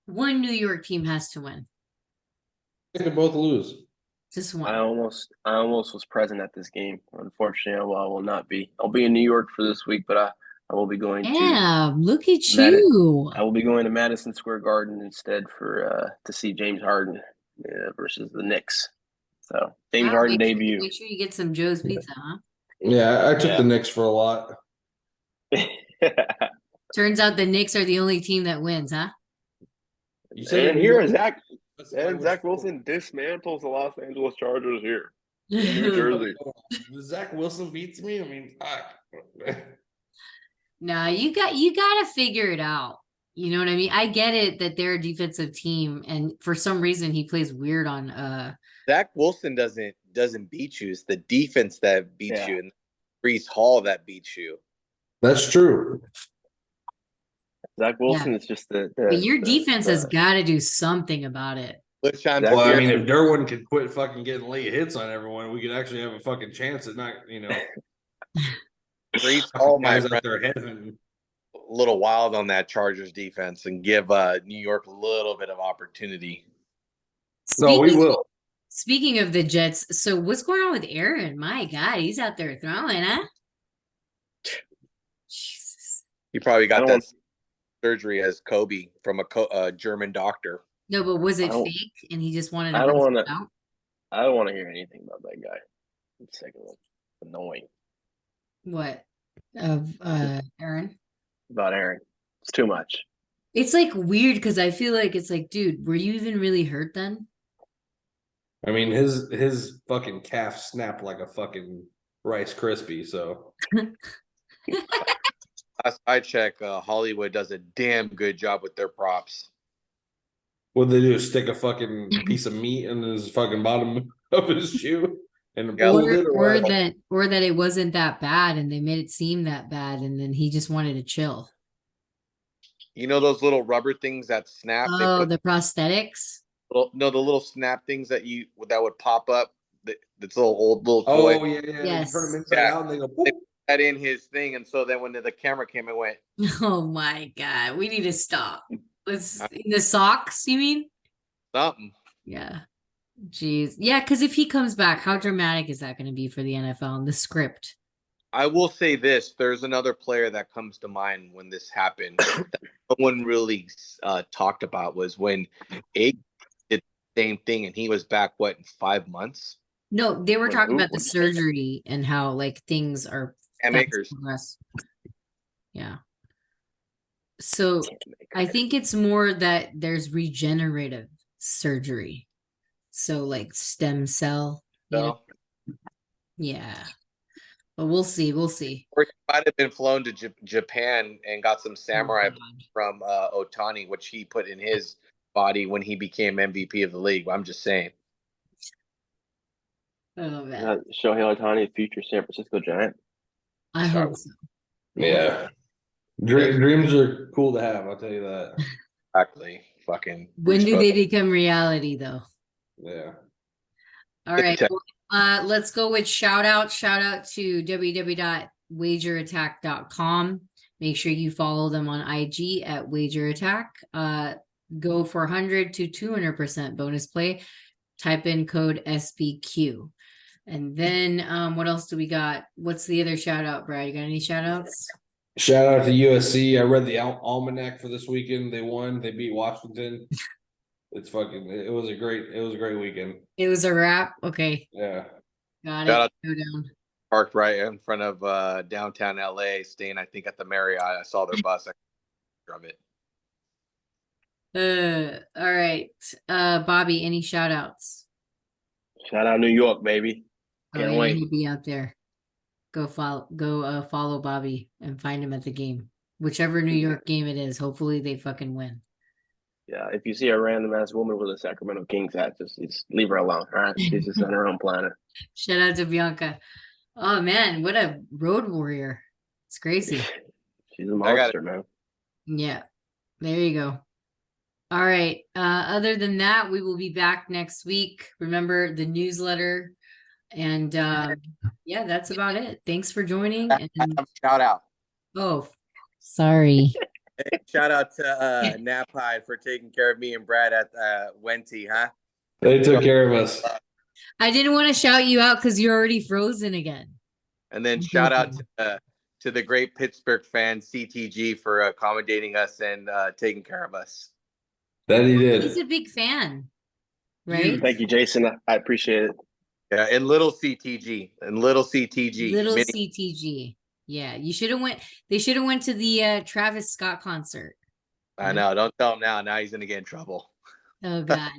One New York team has to win. I think they both lose. Just I one. almost was present at this game. Unfortunately, I will not be. I'll be in New York for this week, but I will be going to. Yeah, look at you. I will be going to Madison Square Garden instead to see James Harden versus the Knicks. So James Harden debut. Make sure you get some Joe's Pizza, huh? Yeah, I took Yeah. the Knicks for a lot. Turns out the Knicks are the only team that wins, huh? You And here is Zach. That's And why Zach we're- Wilson dismantles the Los Angeles Chargers here. New Jersey. Zach Wilson beats me. I mean, fuck. Nah, you gotta figure it out. You know what I mean? I get it that they're a defensive team, and for some reason he plays weird on Zach Wilson doesn't beat you. It's the defense that beats Yeah. you, and Brees Hall that beats you. That's true. Zach Wilson is just the but your defense has got to do something about it. Which I'm Well, Well, I curious. mean, if Derwin could quit fucking getting late hits on everyone, we could actually have a fucking chance at not, Brees Hall guys might out run there headhunting. a little wild on that Chargers defense and give New York a little bit of opportunity. No, we will. Speaking of the Jets, so what's going on with Aaron? My God, he's out there throwing, huh? Jesus. He probably got I that don't- surgery as Kobe from a German doctor. No, but was I it don't- fake and he just wanted to I don't bust wanna- it out? I don't want to hear anything about that guy. I'm sick of it. Annoying What? Of Aaron? about Aaron. It's too much. It's like weird because I feel like it's like, dude, were you even really hurt then? I mean, his fucking calf snapped like a fucking Rice Krispie. So Last I check, Hollywood does a damn good job with their props. what they do is stick a fucking piece of meat in his fucking bottom of his shoe and Yeah, pulled it Or what? that it wasn't that bad and they made it seem that bad and then he just wanted to chill. You know those little rubber things that snap? Oh, the prosthetics? the little snap things that would pop up. That's little Oh toy. yeah. Yes. You turn them inside Yeah. out and they go. They Boop. put that in his thing, and so then when the camera came, it went. Oh my God. We need to stop. Let's in the socks, you mean? Something. Yeah. Jeez. Yeah, because if he comes back, how dramatic is that going to be for the NFL and the script? I will say this: there's another player that comes to mind when this happened that no one really talked about was when Egg did the same thing, and he was back in 5 months. No, they were Wait, talking who- about the what'd you say? surgery and how like things are Cam fast Akers. progress. Yeah. So I think it's more that there's regenerative surgery. So like stem cell, you know? So, Yeah. But we'll see. We'll see. or he might have been flown to Japan and got some samurai Oh, God. from Otani, which he put in his body when he became MVP of the league. I'm just saying. Oh, man. Shohei Ohtani, future San Francisco Giant. I hope so. Yeah. Dreams are cool to have. I'll tell you that. Exactly. Fucking. When Bruce do they Bowen. become reality, though? Yeah. All right. Attack. Well, let's go with shout out. Shout out to www.wagerattack.com. Make sure you follow them on IG at wagerattack. Go for 100 to 200% bonus play. Type in code SBQ. And then what else do we got? What's the other shout out, Brad? You got any shout outs? Shout out to USC. I read the almanac for this weekend. They won. They beat Washington. It was a great weekend. It was a wrap. Okay. Yeah. Got Shout it. out- Go down. Parked right in front of downtown LA, staying I think at the Marriott. I saw their bus. I of it. All right. Bobby, any shout outs? Shout out New York, baby. Can't wait. He'll be out there. Go follow Bobby and find him at the game. Whichever New York game it is. Hopefully they fucking win. Yeah, if you see a random ass woman with a Sacramento Kings hat, just leave her alone. All right, she's just on her own planet. Shout out to Bianca. Oh man, what a road warrior. It's crazy. She's a monster, man. Yeah. There you go. All right. Other than that, we will be back next week. Remember the newsletter. And yeah, that's about it. Thanks for joining. And Shout out. oh, sorry. Shout out to Naphide for taking care of me and Brad at Wentty, huh? They took care of us. I didn't want to shout you out because you're already frozen again. And then shout out to the great Pittsburgh fan CTG for accommodating us and taking care of us. That he He's did. a big fan, right? Thank you, Jason. I appreciate it. Yeah, and little CTG Little Mini- CTG. Yeah, you should have went. They should have went to the Travis Scott concert. I know. Don't tell him now. Now he's gonna get in trouble. Oh God.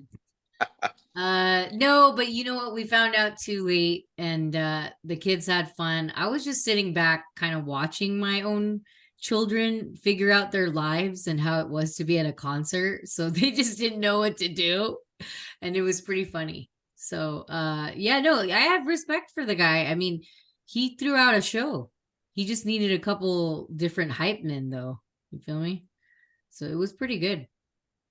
No, but you know what? We found out too late, and the kids had fun. I was just sitting back, kind of watching my own children figure out their lives and how it was to be at a concert. So they just didn't know what to do. And it was pretty funny. So yeah, no, I have respect for the guy. I mean, he threw out a show. He just needed a couple different hype men though. You feel me? So it was pretty good.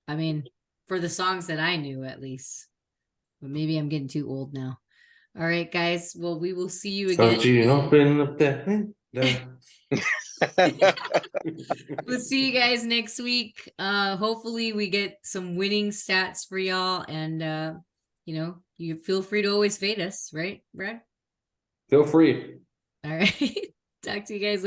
I mean, for the songs that I knew at least. But maybe I'm getting too old now. All right, guys. Well, we will see you again. Don't you open up that window. We'll see you guys next week. Hopefully we get some winning stats for y'all. And you know, you feel free to always fade us, right, Brad? Feel free. All right. Talk to you guys later.